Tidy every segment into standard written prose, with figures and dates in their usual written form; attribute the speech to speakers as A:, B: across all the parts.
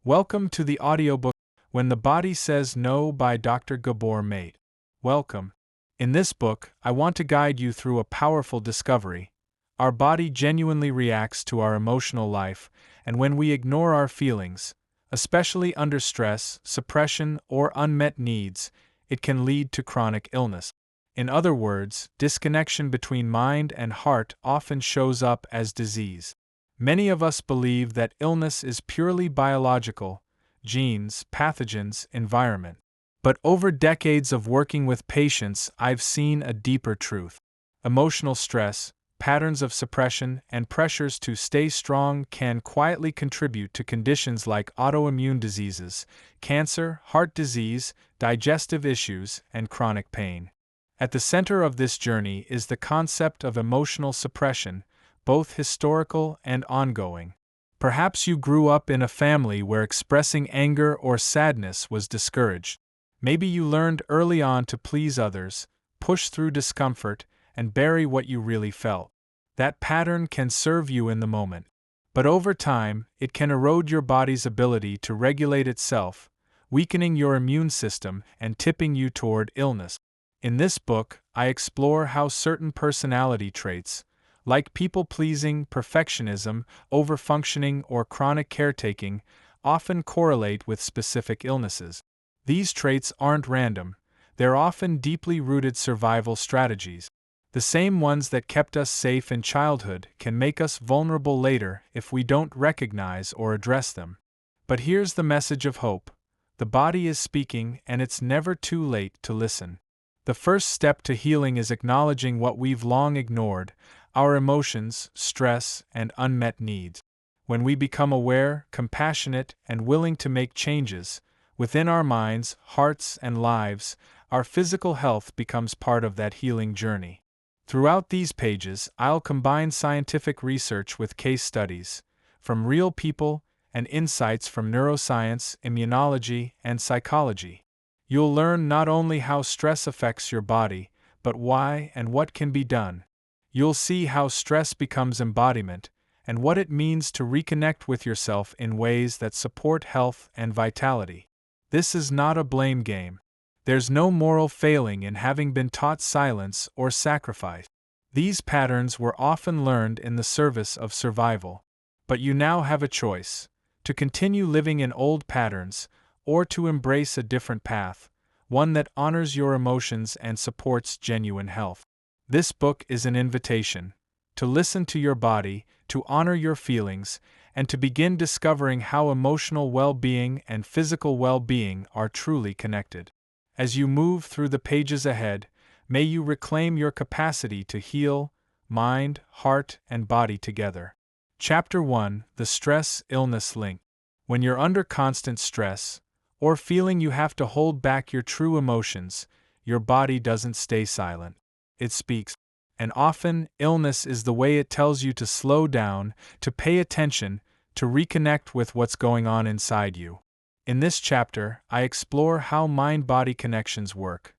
A: Welcome to the audiobook When the Body Says No by Dr. Gabor Maté. Welcome. In this book, I want to guide you through a powerful discovery. Our body genuinely reacts to our emotional life, and when we ignore our feelings, especially under stress, suppression, or unmet needs, it can lead to chronic illness. In other words, disconnection between mind and heart often shows up as disease. Many of us believe that illness is purely biological, genes, pathogens, environment. But over decades of working with patients, I've seen a deeper truth. Emotional stress, patterns of suppression, and pressures to stay strong can quietly contribute to conditions like autoimmune diseases, cancer, heart disease, digestive issues, and chronic pain. At the center of this journey is the concept of emotional suppression, both historical and ongoing. Perhaps you grew up in a family where expressing anger or sadness was discouraged. Maybe you learned early on to please others, push through discomfort, and bury what you really felt. That pattern can serve you in the moment, but over time, it can erode your body's ability to regulate itself, weakening your immune system and tipping you toward illness. In this book, I explore how certain personality traits, like people-pleasing, perfectionism, overfunctioning, or chronic caretaking, often correlate with specific illnesses. These traits aren't random, they're often deeply rooted survival strategies. The same ones that kept us safe in childhood can make us vulnerable later if we don't recognize or address them. But here's the message of hope. The body is speaking, and it's never too late to listen. The first step to healing is acknowledging what we've long ignored: our emotions, stress, and unmet needs. When we become aware, compassionate, and willing to make changes within our minds, hearts, and lives, our physical health becomes part of that healing journey. Throughout these pages, I'll combine scientific research with case studies from real people and insights from neuroscience, immunology, and psychology. You'll learn not only how stress affects your body, but why and what can be done. You'll see how stress becomes embodiment, and what it means to reconnect with yourself in ways that support health and vitality. This is not a blame game. There's no moral failing in having been taught silence or sacrifice. These patterns were often learned in the service of survival. But you now have a choice: to continue living in old patterns, or to embrace a different path, one that honors your emotions and supports genuine health. This book is an invitation to listen to your body, to honor your feelings, and to begin discovering how emotional well-being and physical well-being are truly connected. As you move through the pages ahead, may you reclaim your capacity to heal, mind, heart, and body together. Chapter 1: The Stress-Illness Link. When you're under constant stress, or feeling you have to hold back your true emotions, your body doesn't stay silent. It speaks. And often, illness is the way it tells you to slow down, to pay attention, to reconnect with what's going on inside you. In this chapter, I explore how mind-body connections work.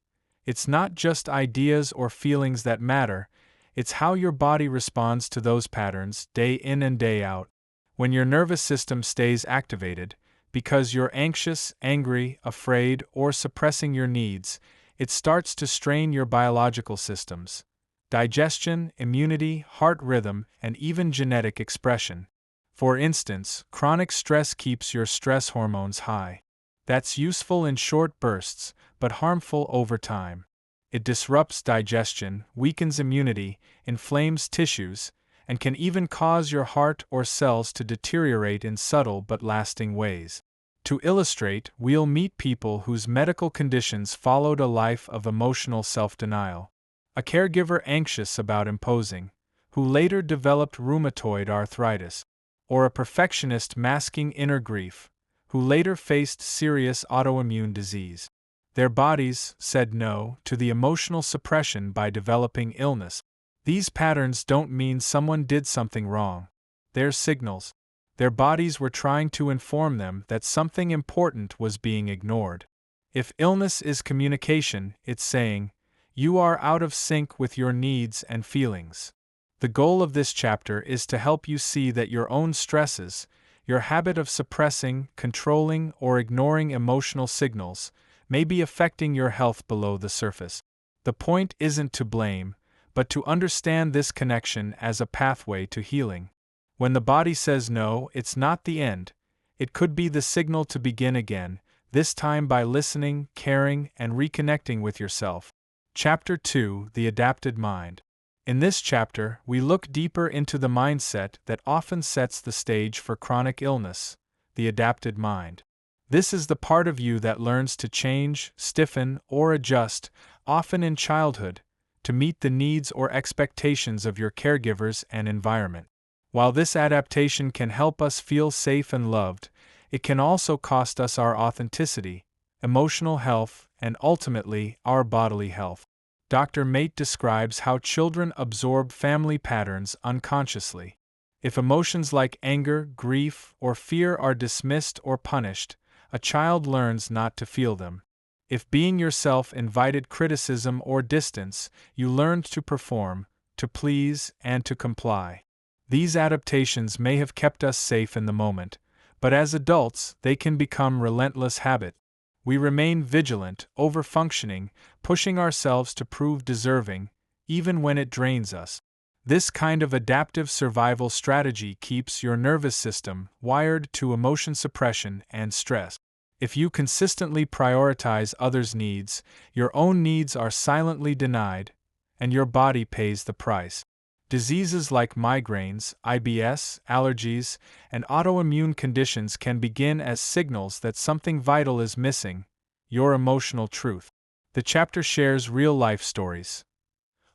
A: It's not just ideas or feelings that matter, it's how your body responds to those patterns day in and day out. When your nervous system stays activated, because you're anxious, angry, afraid, or suppressing your needs, it starts to strain your biological systems: digestion, immunity, heart rhythm, and even genetic expression. For instance, chronic stress keeps your stress hormones high. That's useful in short bursts, but harmful over time. It disrupts digestion, weakens immunity, inflames tissues, and can even cause your heart or cells to deteriorate in subtle but lasting ways. To illustrate, we'll meet people whose medical conditions followed a life of emotional self-denial. A caregiver anxious about imposing, who later developed rheumatoid arthritis. Or a perfectionist masking inner grief, who later faced serious autoimmune disease. Their bodies said no to the emotional suppression by developing illness. These patterns don't mean someone did something wrong. They're signals. Their bodies were trying to inform them that something important was being ignored. If illness is communication, it's saying, you are out of sync with your needs and feelings. The goal of this chapter is to help you see that your own stresses, your habit of suppressing, controlling, or ignoring emotional signals may be affecting your health below the surface. The point isn't to blame, but to understand this connection as a pathway to healing. When the body says no, it's not the end. It could be the signal to begin again, this time by listening, caring, and reconnecting with yourself. Chapter 2: The Adapted Mind. In this chapter, we look deeper into the mindset that often sets the stage for chronic illness, the adapted mind. This is the part of you that learns to change, stiffen, or adjust, often in childhood, to meet the needs or expectations of your caregivers and environment. While this adaptation can help us feel safe and loved, it can also cost us our authenticity, emotional health, and ultimately, our bodily health. Dr. Maté describes how children absorb family patterns unconsciously. If emotions like anger, grief, or fear are dismissed or punished, a child learns not to feel them. If being yourself invited criticism or distance, you learned to perform, to please, and to comply. These adaptations may have kept us safe in the moment, but as adults, they can become relentless habits. We remain vigilant, overfunctioning, pushing ourselves to prove deserving, even when it drains us. This kind of adaptive survival strategy keeps your nervous system wired to emotion suppression and stress. If you consistently prioritize others' needs, your own needs are silently denied, and your body pays the price. Diseases like migraines, IBS, allergies, and autoimmune conditions can begin as signals that something vital is missing: your emotional truth. The chapter shares real-life stories.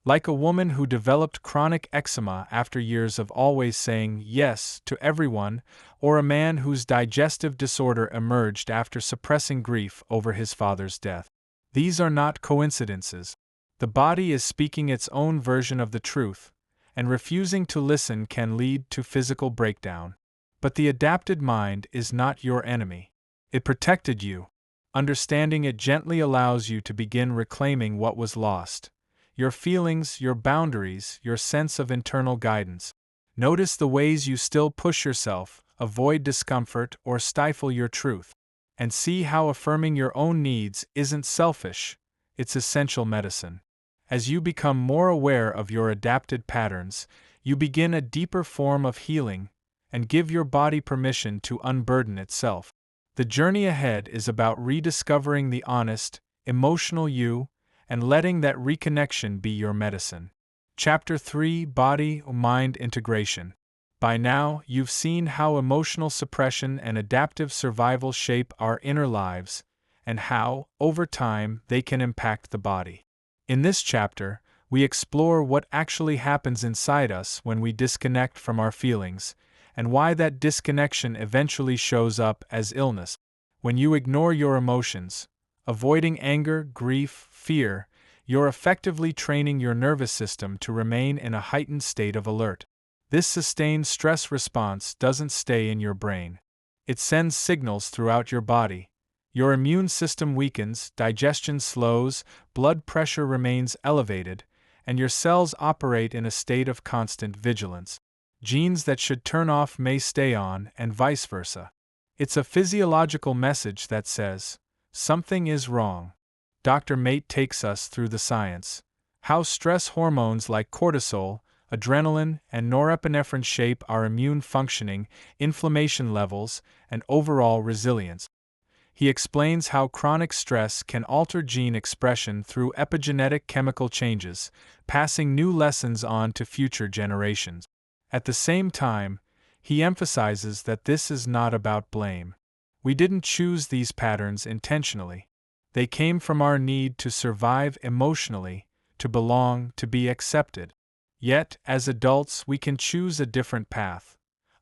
A: Like a woman who developed chronic eczema after years of always saying yes to everyone, or a man whose digestive disorder emerged after suppressing grief over his father's death. These are not coincidences. The body is speaking its own version of the truth, and refusing to listen can lead to physical breakdown. But the adapted mind is not your enemy. It protected you. Understanding it gently allows you to begin reclaiming what was lost: your feelings, your boundaries, your sense of internal guidance. Notice the ways you still push yourself, avoid discomfort, or stifle your truth. And see how affirming your own needs isn't selfish, it's essential medicine. As you become more aware of your adapted patterns, you begin a deeper form of healing, and give your body permission to unburden itself. The journey ahead is about rediscovering the honest, emotional you, and letting that reconnection be your medicine. Chapter 3: Body-Mind Integration. By now, you've seen how emotional suppression and adaptive survival shape our inner lives, and how, over time, they can impact the body. In this chapter, we explore what actually happens inside us when we disconnect from our feelings, and why that disconnection eventually shows up as illness. When you ignore your emotions, avoiding anger, grief, fear, you're effectively training your nervous system to remain in a heightened state of alert. This sustained stress response doesn't stay in your brain. It sends signals throughout your body. Your immune system weakens, digestion slows, blood pressure remains elevated, and your cells operate in a state of constant vigilance. Genes that should turn off may stay on, and vice versa. It's a physiological message that says, something is wrong. Dr. Maté takes us through the science: how stress hormones like cortisol, adrenaline, and norepinephrine shape our immune functioning, inflammation levels, and overall resilience. He explains how chronic stress can alter gene expression through epigenetic chemical changes, passing new lessons on to future generations. At the same time, he emphasizes that this is not about blame. We didn't choose these patterns intentionally. They came from our need to survive emotionally, to belong, to be accepted. Yet, as adults, we can choose a different path.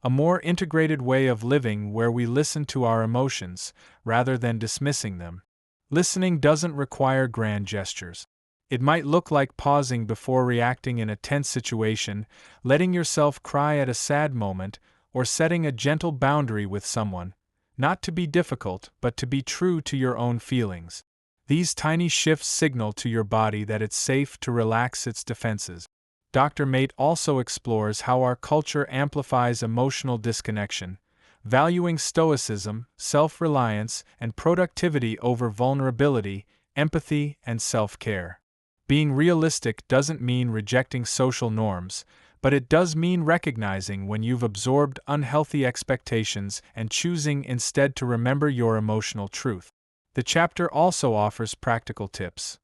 A: A more integrated way of living where we listen to our emotions, rather than dismissing them. Listening doesn't require grand gestures. It might look like pausing before reacting in a tense situation, letting yourself cry at a sad moment, or setting a gentle boundary with someone, not to be difficult, but to be true to your own feelings. These tiny shifts signal to your body that it's safe to relax its defenses. Dr. Maté also explores how our culture amplifies emotional disconnection, valuing stoicism, self-reliance, and productivity over vulnerability, empathy, and self-care. Being realistic doesn't mean rejecting social norms, but it does mean recognizing when you've absorbed unhealthy expectations and choosing instead to remember your emotional truth. The chapter also offers practical tips: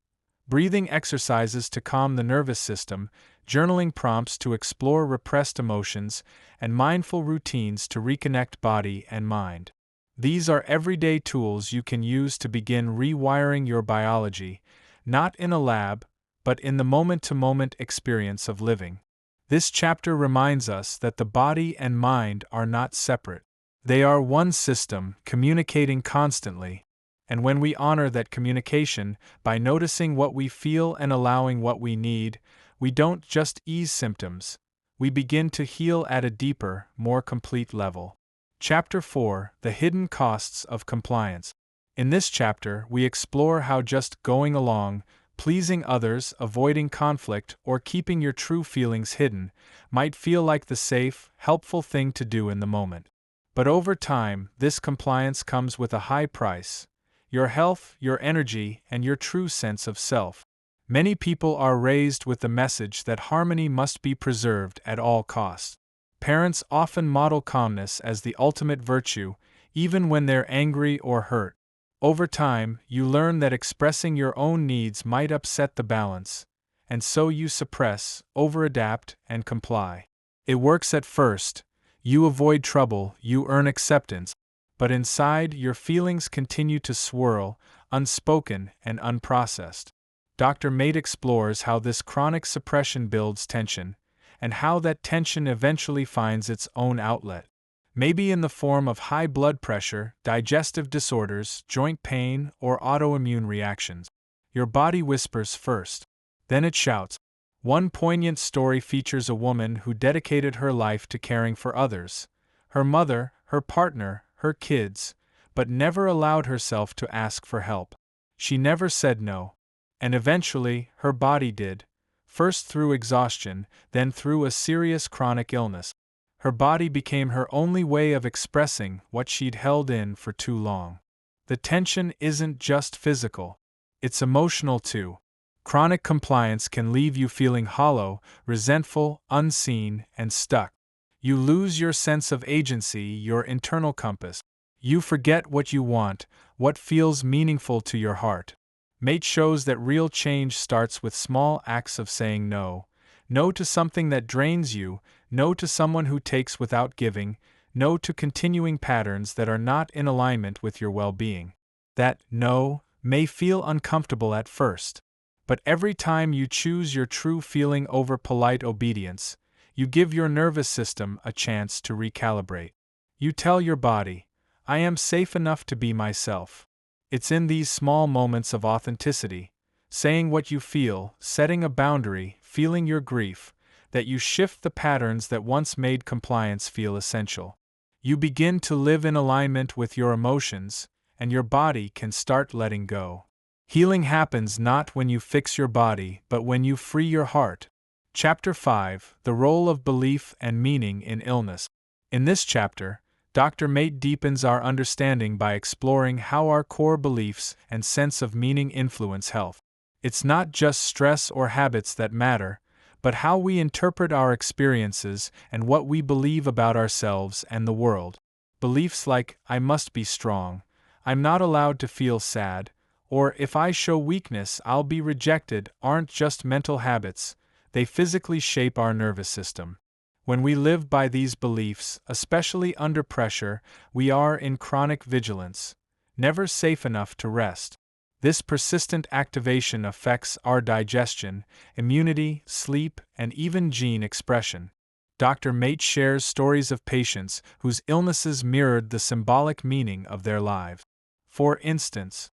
A: breathing exercises to calm the nervous system, journaling prompts to explore repressed emotions, and mindful routines to reconnect body and mind. These are everyday tools you can use to begin rewiring your biology, not in a lab, but in the moment-to-moment experience of living. This chapter reminds us that the body and mind are not separate. They are one system, communicating constantly. And when we honor that communication by noticing what we feel and allowing what we need, we don't just ease symptoms, we begin to heal at a deeper, more complete level. Chapter 4: The Hidden Costs of Compliance. In this chapter, we explore how just going along, pleasing others, avoiding conflict, or keeping your true feelings hidden might feel like the safe, helpful thing to do in the moment. But over time, this compliance comes with a high price: your health, your energy, and your true sense of self. Many people are raised with the message that harmony must be preserved at all costs. Parents often model calmness as the ultimate virtue, even when they're angry or hurt. Over time, you learn that expressing your own needs might upset the balance, and so you suppress, overadapt, and comply. It works at first. You avoid trouble, you earn acceptance, but inside, your feelings continue to swirl, unspoken and unprocessed. Dr. Maté explores how this chronic suppression builds tension, and how that tension eventually finds its own outlet. Maybe in the form of high blood pressure, digestive disorders, joint pain, or autoimmune reactions. Your body whispers first. Then it shouts. One poignant story features a woman who dedicated her life to caring for others: her mother, her partner, her kids, but never allowed herself to ask for help. She never said no. And eventually, her body did, first through exhaustion, then through a serious chronic illness. Her body became her only way of expressing what she'd held in for too long. The tension isn't just physical, it's emotional too. Chronic compliance can leave you feeling hollow, resentful, unseen, and stuck. You lose your sense of agency, your internal compass. You forget what you want, what feels meaningful to your heart. Maté shows that real change starts with small acts of saying no. No to something that drains you, no to someone who takes without giving, no to continuing patterns that are not in alignment with your well-being. That no may feel uncomfortable at first, but every time you choose your true feeling over polite obedience, you give your nervous system a chance to recalibrate. You tell your body, I am safe enough to be myself. It's in these small moments of authenticity, saying what you feel, setting a boundary, feeling your grief, that you shift the patterns that once made compliance feel essential. You begin to live in alignment with your emotions, and your body can start letting go. Healing happens not when you fix your body, but when you free your heart. Chapter 5: The Role of Belief and Meaning in Illness. In this chapter, Dr. Maté deepens our understanding by exploring how our core beliefs and sense of meaning influence health. It's not just stress or habits that matter, but how we interpret our experiences and what we believe about ourselves and the world. Beliefs like, I must be strong, I'm not allowed to feel sad, or if I show weakness I'll be rejected aren't just mental habits, they physically shape our nervous system. When we live by these beliefs, especially under pressure, we are in chronic vigilance, never safe enough to rest. This persistent activation affects our digestion, immunity, sleep, and even gene expression. Dr. Maté shares stories of patients whose illnesses mirrored the symbolic meaning of their lives. For instance,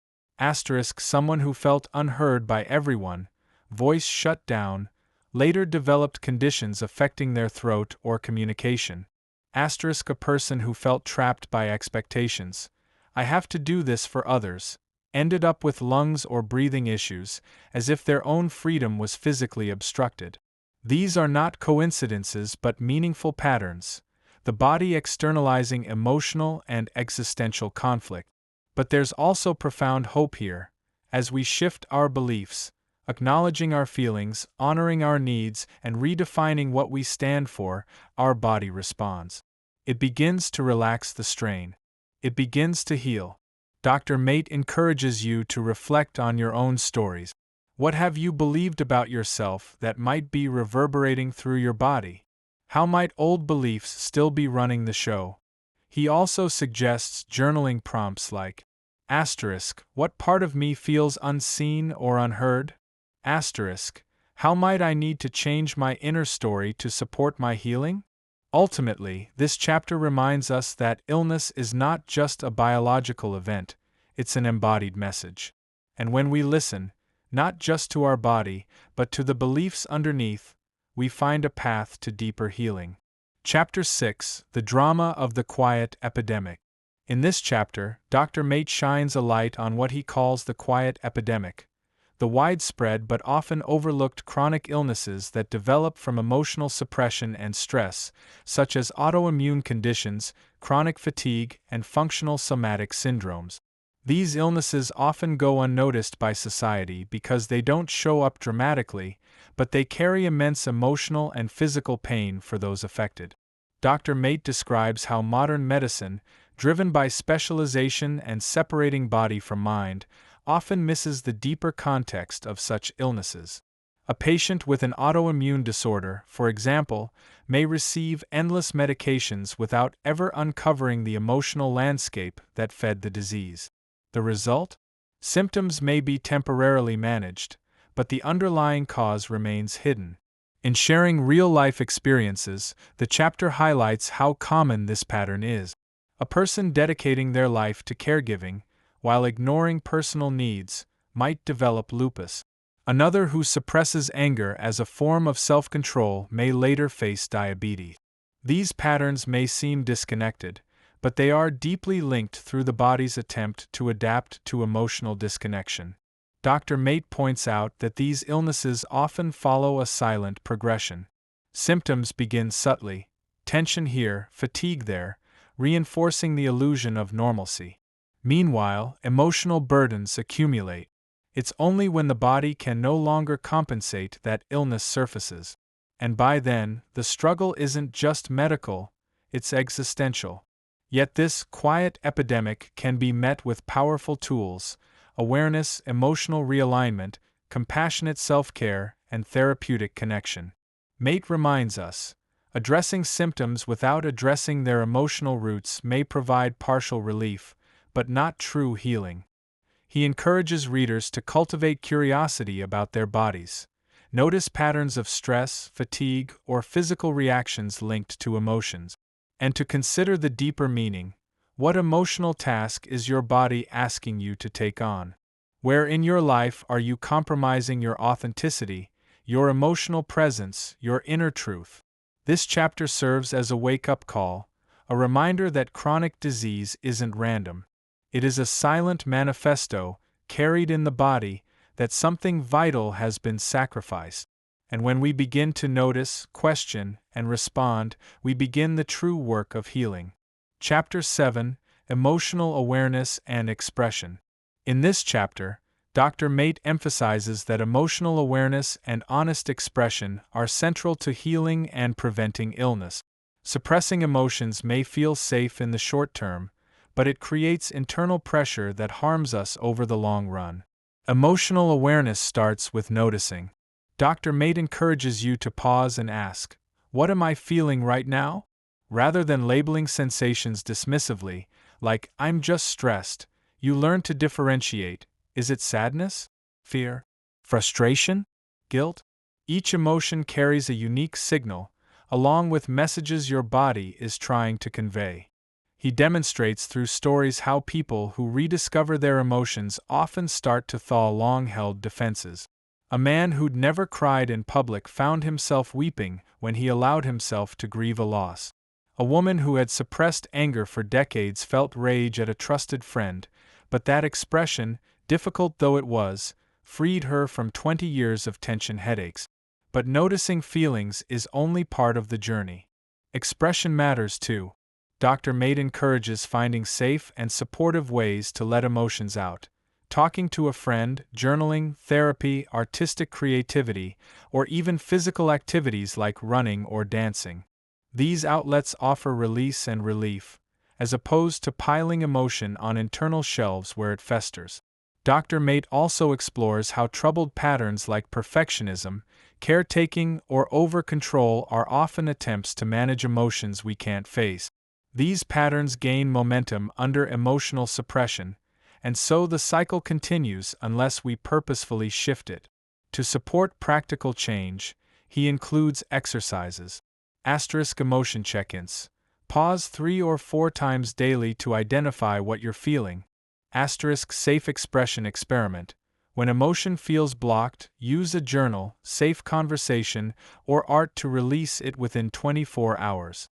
A: someone who felt unheard by everyone, voice shut down, later developed conditions affecting their throat or communication. A person who felt trapped by expectations, I have to do this for others, ended up with lungs or breathing issues, as if their own freedom was physically obstructed. These are not coincidences but meaningful patterns. the body externalizing emotional and existential conflict. But there's also profound hope here. As we shift our beliefs, acknowledging our feelings, honoring our needs, and redefining what we stand for, our body responds. It begins to relax the strain. It begins to heal. Dr. Mate encourages you to reflect on your own stories. What have you believed about yourself that might be reverberating through your body? How might old beliefs still be running the show? He also suggests journaling prompts like, what part of me feels unseen or unheard? How might I need to change my inner story to support my healing? Ultimately, this chapter reminds us that illness is not just a biological event, it's an embodied message. And when we listen, not just to our body, but to the beliefs underneath, we find a path to deeper healing. Chapter 6: The Drama of the Quiet Epidemic. In this chapter, Dr. Mate shines a light on what he calls the quiet epidemic, the widespread but often overlooked chronic illnesses that develop from emotional suppression and stress, such as autoimmune conditions, chronic fatigue, and functional somatic syndromes. These illnesses often go unnoticed by society because they don't show up dramatically, but they carry immense emotional and physical pain for those affected. Dr. Mate describes how modern medicine, driven by specialization and separating body from mind, often misses the deeper context of such illnesses. A patient with an autoimmune disorder, for example, may receive endless medications without ever uncovering the emotional landscape that fed the disease. The result? Symptoms may be temporarily managed, but the underlying cause remains hidden. In sharing real-life experiences, the chapter highlights how common this pattern is. A person dedicating their life to caregiving, while ignoring personal needs, might develop lupus. Another who suppresses anger as a form of self-control may later face diabetes. These patterns may seem disconnected, but they are deeply linked through the body's attempt to adapt to emotional disconnection. Dr. Mate points out that these illnesses often follow a silent progression. Symptoms begin subtly, tension here, fatigue there, reinforcing the illusion of normalcy. Meanwhile, emotional burdens accumulate. It's only when the body can no longer compensate that illness surfaces. And by then, the struggle isn't just medical, it's existential. Yet this quiet epidemic can be met with powerful tools: awareness, emotional realignment, compassionate self-care, and therapeutic connection. Mate reminds us, addressing symptoms without addressing their emotional roots may provide partial relief, but not true healing. He encourages readers to cultivate curiosity about their bodies, notice patterns of stress, fatigue, or physical reactions linked to emotions, and to consider the deeper meaning. What emotional task is your body asking you to take on? Where in your life are you compromising your authenticity, your emotional presence, your inner truth? This chapter serves as a wake-up call, a reminder that chronic disease isn't random. It is a silent manifesto, carried in the body, that something vital has been sacrificed. And when we begin to notice, question, and respond, we begin the true work of healing. Chapter 7: Emotional Awareness and Expression. In this chapter, Dr. Mate emphasizes that emotional awareness and honest expression are central to healing and preventing illness. Suppressing emotions may feel safe in the short term, but it creates internal pressure that harms us over the long run. Emotional awareness starts with noticing. Dr. Mate encourages you to pause and ask, "What am I feeling right now?" Rather than labeling sensations dismissively, like, "I'm just stressed," you learn to differentiate. Is it sadness? Fear? Frustration? Guilt? Each emotion carries a unique signal, along with messages your body is trying to convey. He demonstrates through stories how people who rediscover their emotions often start to thaw long-held defenses. A man who'd never cried in public found himself weeping when he allowed himself to grieve a loss. A woman who had suppressed anger for decades felt rage at a trusted friend, but that expression, difficult though it was, freed her from 20 years of tension headaches. But noticing feelings is only part of the journey. Expression matters too. Dr. Mate encourages finding safe and supportive ways to let emotions out. Talking to a friend, journaling, therapy, artistic creativity, or even physical activities like running or dancing. These outlets offer release and relief, as opposed to piling emotion on internal shelves where it festers. Dr. Mate also explores how troubled patterns like perfectionism, caretaking, or over-control are often attempts to manage emotions we can't face. These patterns gain momentum under emotional suppression, and so the cycle continues unless we purposefully shift it. To support practical change, he includes exercises. Emotion check-ins. Pause 3 or 4 times daily to identify what you're feeling. Safe expression experiment. When emotion feels blocked, use a journal, safe conversation, or art to release it within 24 hours.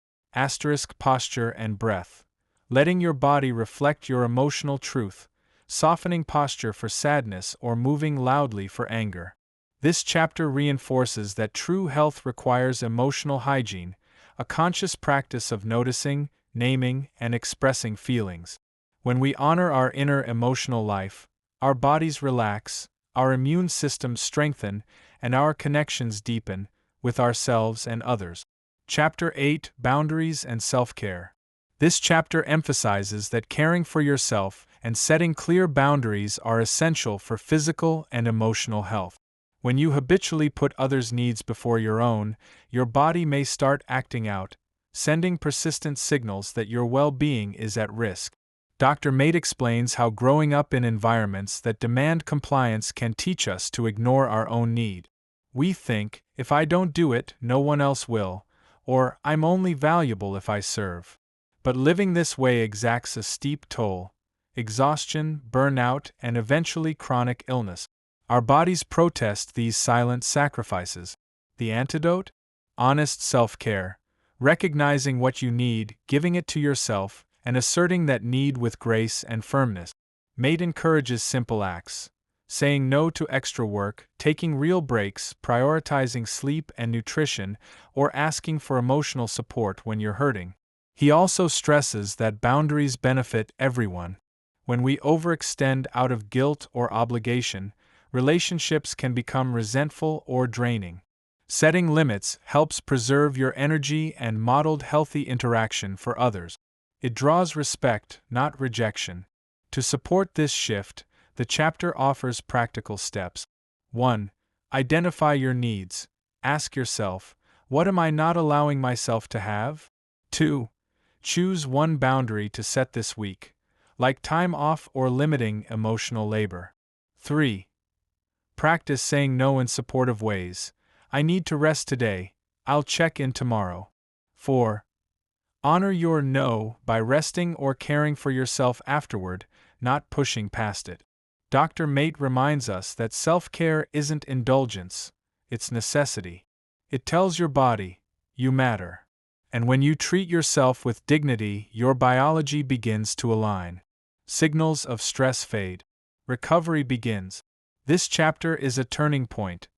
A: Posture and breath. Letting your body reflect your emotional truth, softening posture for sadness or moving loudly for anger. This chapter reinforces that true health requires emotional hygiene, a conscious practice of noticing, naming, and expressing feelings. When we honor our inner emotional life, our bodies relax, our immune systems strengthen, and our connections deepen, with ourselves and others. Chapter 8: Boundaries and Self-Care. This chapter emphasizes that caring for yourself and setting clear boundaries are essential for physical and emotional health. When you habitually put others' needs before your own, your body may start acting out, sending persistent signals that your well-being is at risk. Dr. Mate explains how growing up in environments that demand compliance can teach us to ignore our own need. We think, if I don't do it, no one else will, or I'm only valuable if I serve. But living this way exacts a steep toll: exhaustion, burnout, and eventually chronic illness. Our bodies protest these silent sacrifices. The antidote? Honest self-care. Recognizing what you need, giving it to yourself, and asserting that need with grace and firmness. Mate encourages simple acts. Saying no to extra work, taking real breaks, prioritizing sleep and nutrition, or asking for emotional support when you're hurting. He also stresses that boundaries benefit everyone. When we overextend out of guilt or obligation, relationships can become resentful or draining. Setting limits helps preserve your energy and model healthy interaction for others. It draws respect, not rejection. To support this shift, the chapter offers practical steps. 1. Identify your needs. Ask yourself, what am I not allowing myself to have? 2. Choose one boundary to set this week, like time off or limiting emotional labor. 3. Practice saying no in supportive ways. I need to rest today, I'll check in tomorrow. 4. Honor your no by resting or caring for yourself afterward, not pushing past it. Dr. Mate reminds us that self-care isn't indulgence, it's necessity. It tells your body, you matter. And when you treat yourself with dignity, your biology begins to align. Signals of stress fade. Recovery begins. This chapter is a turning point,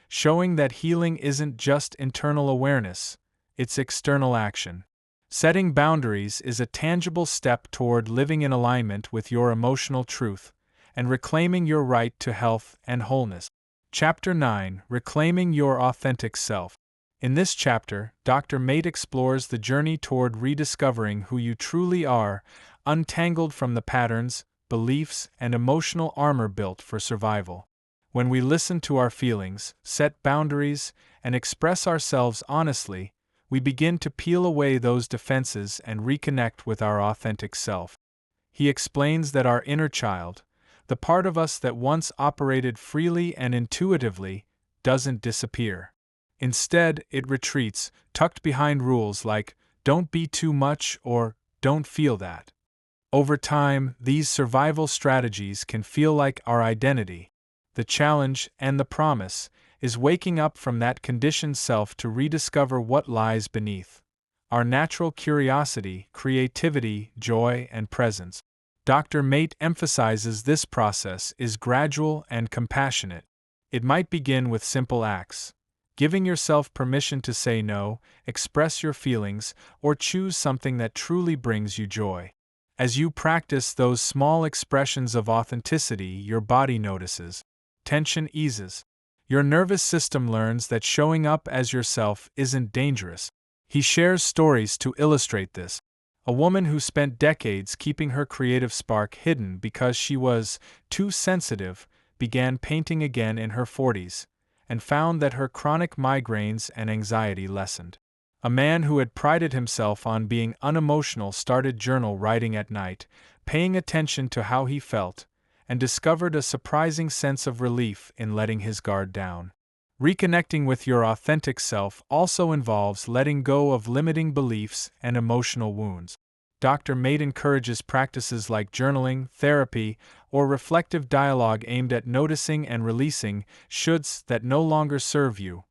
A: showing that healing isn't just internal awareness, it's external action. Setting boundaries is a tangible step toward living in alignment with your emotional truth and reclaiming your right to health and wholeness. Chapter 9: Reclaiming Your Authentic Self. In this chapter, Dr. Mate explores the journey toward rediscovering who you truly are, untangled from the patterns, beliefs, and emotional armor built for survival. When we listen to our feelings, set boundaries, and express ourselves honestly, we begin to peel away those defenses and reconnect with our authentic self. He explains that our inner child, the part of us that once operated freely and intuitively, doesn't disappear. Instead, it retreats, tucked behind rules like, don't be too much or don't feel that. Over time, these survival strategies can feel like our identity. The challenge, and the promise, is waking up from that conditioned self to rediscover what lies beneath. Our natural curiosity, creativity, joy, and presence. Dr. Mate emphasizes this process is gradual and compassionate. It might begin with simple acts. giving yourself permission to say no, express your feelings, or choose something that truly brings you joy. As you practice those small expressions of authenticity, your body notices. Tension eases. Your nervous system learns that showing up as yourself isn't dangerous. He shares stories to illustrate this. A woman who spent decades keeping her creative spark hidden because she was too sensitive began painting again in her 40s, and found that her chronic migraines and anxiety lessened. A man who had prided himself on being unemotional started journal writing at night, paying attention to how he felt, and discovered a surprising sense of relief in letting his guard down. Reconnecting with your authentic self also involves letting go of limiting beliefs and emotional wounds. Dr. Mate encourages practices like journaling, therapy, or reflective dialogue aimed at noticing and releasing shoulds that no longer serve you.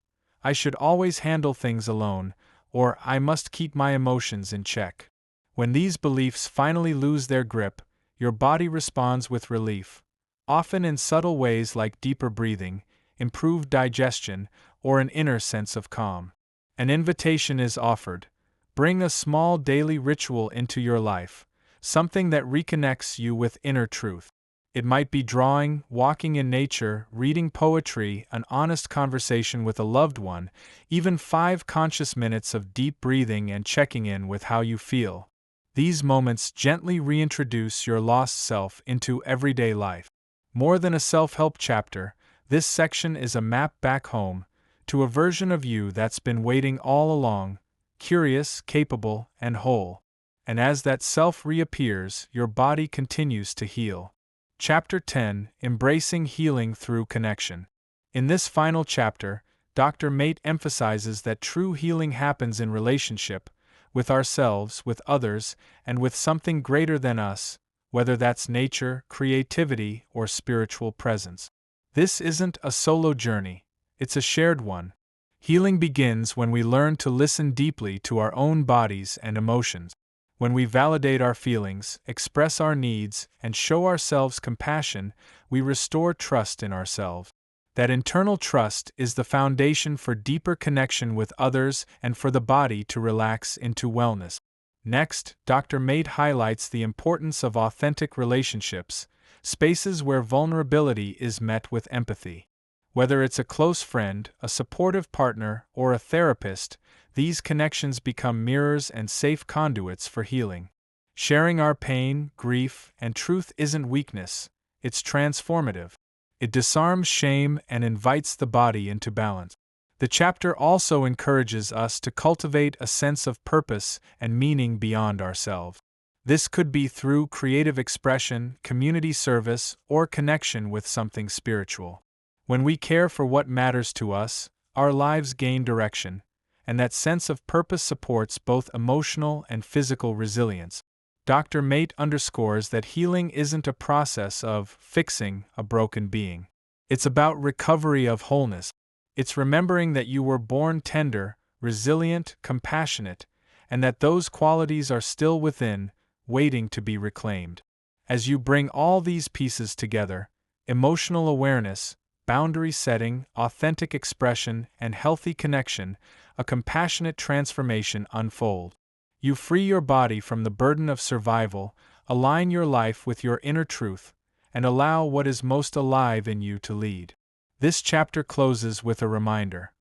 A: I should always handle things alone, or I must keep my emotions in check. When these beliefs finally lose their grip, your body responds with relief, often in subtle ways like deeper breathing, improved digestion, or an inner sense of calm. An invitation is offered. Bring a small daily ritual into your life, something that reconnects you with inner truth. It might be drawing, walking in nature, reading poetry, an honest conversation with a loved one, even 5 conscious minutes of deep breathing and checking in with how you feel. These moments gently reintroduce your lost self into everyday life. More than a self-help chapter, this section is a map back home, to a version of you that's been waiting all along, curious, capable, and whole. And as that self reappears, your body continues to heal. Chapter 10: Embracing Healing Through Connection. In this final chapter, Dr. Mate emphasizes that true healing happens in relationship, with ourselves, with others, and with something greater than us, whether that's nature, creativity, or spiritual presence. This isn't a solo journey, it's a shared one. Healing begins when we learn to listen deeply to our own bodies and emotions. When we validate our feelings, express our needs, and show ourselves compassion, we restore trust in ourselves. That internal trust is the foundation for deeper connection with others and for the body to relax into wellness. Next, Dr. Mate highlights the importance of authentic relationships, spaces where vulnerability is met with empathy. Whether it's a close friend, a supportive partner, or a therapist, these connections become mirrors and safe conduits for healing. Sharing our pain, grief, and truth isn't weakness, it's transformative. It disarms shame and invites the body into balance. The chapter also encourages us to cultivate a sense of purpose and meaning beyond ourselves. This could be through creative expression, community service, or connection with something spiritual. When we care for what matters to us, our lives gain direction, and that sense of purpose supports both emotional and physical resilience. Dr. Mate underscores that healing isn't a process of fixing a broken being. It's about recovery of wholeness. It's remembering that you were born tender, resilient, compassionate, and that those qualities are still within, waiting to be reclaimed. As you bring all these pieces together, emotional awareness, boundary setting, authentic expression, and healthy connection, a compassionate transformation unfold. You free your body from the burden of survival, align your life with your inner truth, and allow what is most alive in you to lead. This chapter closes with a reminder.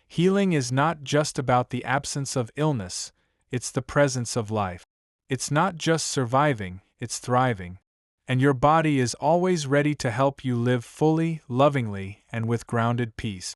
A: Healing is not just about the absence of illness, it's the presence of life. It's not just surviving, it's thriving. And your body is always ready to help you live fully, lovingly, and with grounded peace.